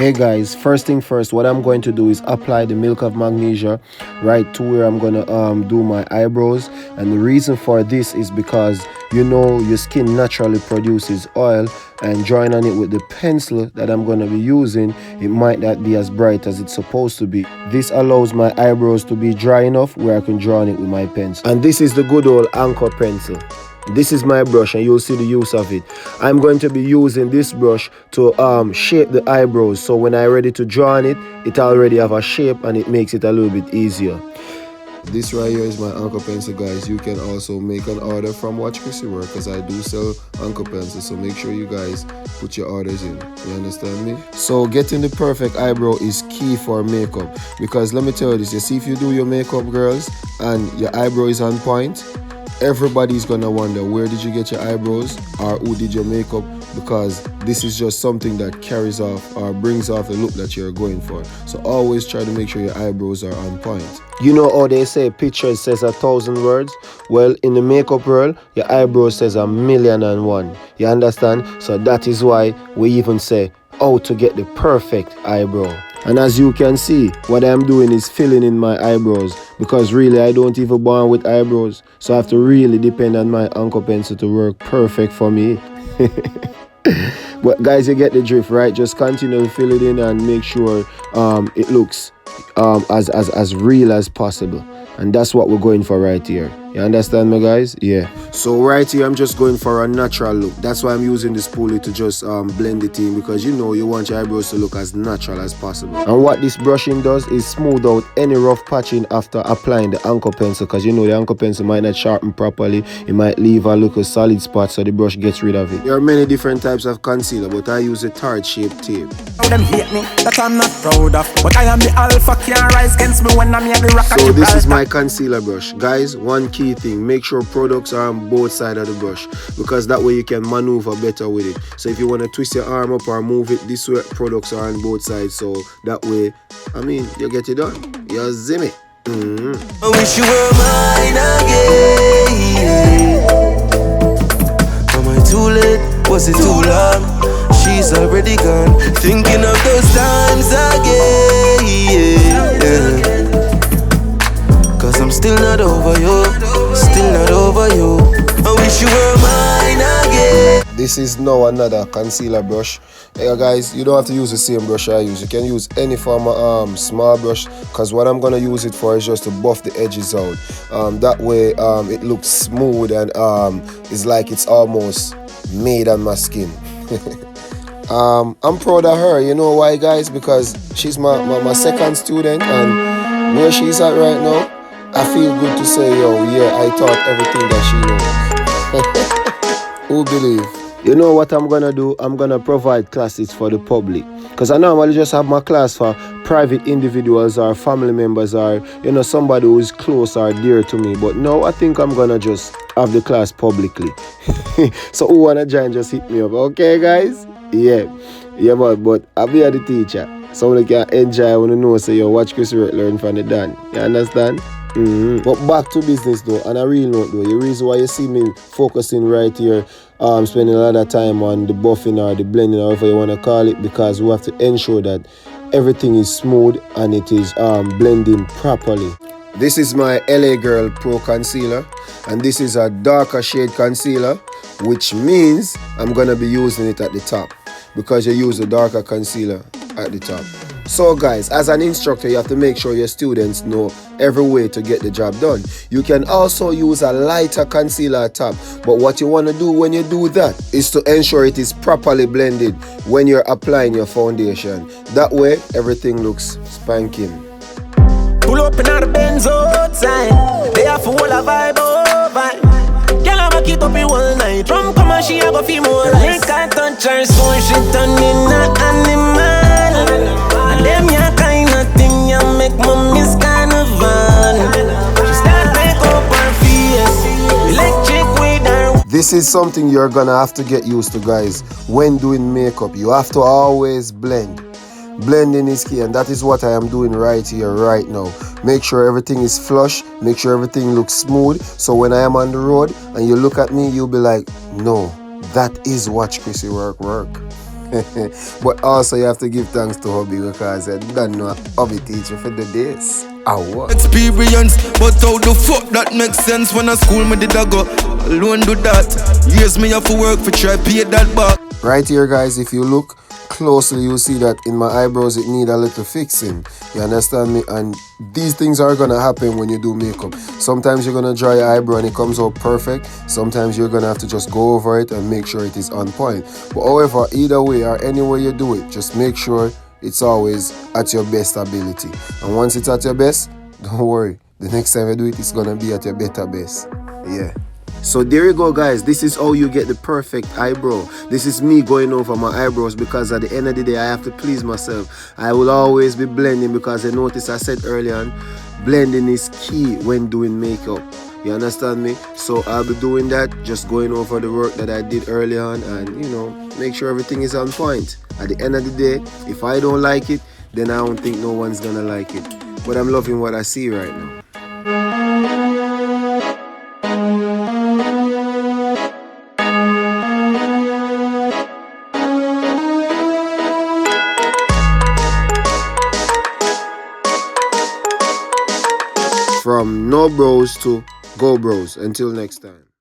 Hey guys, first thing first, what I'm going to do is apply the milk of magnesia right to where I'm gonna do my eyebrows. And the reason for this is because you know your skin naturally produces oil, and drawing on it with the pencil that I'm gonna be using, it might not be as bright as it's supposed to be. This allows my eyebrows to be dry enough where I can draw on it with my pencil. And this is the good old anchor pencil. This is my brush and you'll see the use of it. I'm going to be using this brush to shape the eyebrows, so when I'm ready to draw on it, it already have a shape and it makes it a little bit easier. This right here is my anchor pencil, guys. You can also make an order from WatchCrissyWork because I do sell anchor pencils, so make sure you guys put your orders in. You understand me? So getting the perfect eyebrow is key for makeup, because let me tell you this, you see, if you do your makeup, girls, and your eyebrow is on point, everybody's gonna wonder, where did you get your eyebrows, or who did your makeup? Because this is just something that carries off or brings off the look that you're going for. So always try to make sure your eyebrows are on point. You know how they say picture says 1,000 words? Well, in the makeup world, your eyebrow says 1,000,001. You understand? So that is why we even say how to get the perfect eyebrow. And as you can see, what I'm doing is filling in my eyebrows, because really I don't even born with eyebrows, so I have to really depend on my anchor pencil to work perfect for me. But guys, you get the drift, right? Just continue to fill it in and make sure it looks as real as possible. And that's what we're going for right here. You understand me, guys? Yeah. So right here, I'm just going for a natural look. That's why I'm using this spoolie to just blend it in, because you know you want your eyebrows to look as natural as possible. And what this brushing does is smooth out any rough patching after applying the anchor pencil, because you know the anchor pencil might not sharpen properly. It might leave a little solid spot, so the brush gets rid of it. There are many different types of concealer, but I use a tart-shaped tape. Them hate me, that I'm not proud of, but I am the alpha, can't rise against me when I'm here the rock. So this is my concealer brush. Guys, one key thing, make sure products are on both sides of the brush, because that way you can maneuver better with it. So if you want to twist your arm up or move it this way, products are on both sides, so that way, I mean, you get it done. You zim it. I wish you were mine again. Am I too late? Was it too long? She's already gone. Thinking of those times again. Cause I'm still not over you. Still not over you. I wish you were mine again. This is now another concealer brush. Hey guys, you don't have to use the same brush I use. You can use any form of small brush, because what I'm gonna use it for is just to buff the edges out. That way it looks smooth and it's like it's almost made on my skin. I'm proud of her. You know why, guys? Because she's my second student, and where she's at right now, I feel good to say, yo, yeah, I taught everything that she knows. Who believe? You know what I'm gonna do? I'm gonna provide classes for the public, because I normally just have my class for private individuals or family members, or you know, somebody who is close or dear to me. But now I think I'm gonna just have the class publicly. So who wanna join, just hit me up. Okay, guys? Yeah, but I'll be the teacher. Someone can enjoy when you know, say, yo, WatchCrissyWork, learn from the done. You understand? But back to business though, and a real note though, the reason why you see me focusing right here, spending a lot of time on the buffing or the blending, or whatever you want to call it, because we have to ensure that everything is smooth and it is blending properly. This is my LA Girl Pro Concealer, and this is a darker shade concealer, which means I'm gonna be using it at the top, because you use the darker concealer at the top. So guys, as an instructor, you have to make sure your students know every way to get the job done. You can also use a lighter concealer at top, but what you want to do when you do that is to ensure it is properly blended when you're applying your foundation. That way, everything looks spanking. Pull up in the Benz outside. They have full of vibe over. Girl, I back it up in one night. Drum come and she have a few more lights. Make her touch her soul, she turn in an animal. And them ya kind of thing ya make me miss carnival. She start make up her face, electric with her. This is something you're gonna have to get used to, guys. When doing makeup, you have to always blend. Blending is key, and that is what I am doing right here, right now. Make sure everything is flush, make sure everything looks smooth, so when I am on the road and you look at me, you'll be like, no, that is WatchCrissyWork work. But also you have to give thanks to hubby because I don't know hubby teacher for the days. What? Experience, but how the fuck that makes sense when I school me did I go alone do that. Years me have to work for try pay that back. Right here guys, if you look closely you'll see that in my eyebrows it need a little fixing. You understand me? And these things are gonna happen when you do makeup. Sometimes you're gonna draw your eyebrow and it comes out perfect. Sometimes you're gonna have to just go over it and make sure it is on point. But however, either way or any way you do it, just make sure it's always at your best ability. And once it's at your best, don't worry, the next time you do it, it's gonna be at your better best. Yeah. So there you go guys, this is how you get the perfect eyebrow. This is me going over my eyebrows because at the end of the day I have to please myself. I will always be blending because I noticed I said earlier on, blending is key when doing makeup. You understand me? So I'll be doing that, just going over the work that I did earlier on and you know, make sure everything is on point. At the end of the day, if I don't like it, then I don't think no one's gonna like it. But I'm loving what I see right now. From no bros to go bros. Until next time.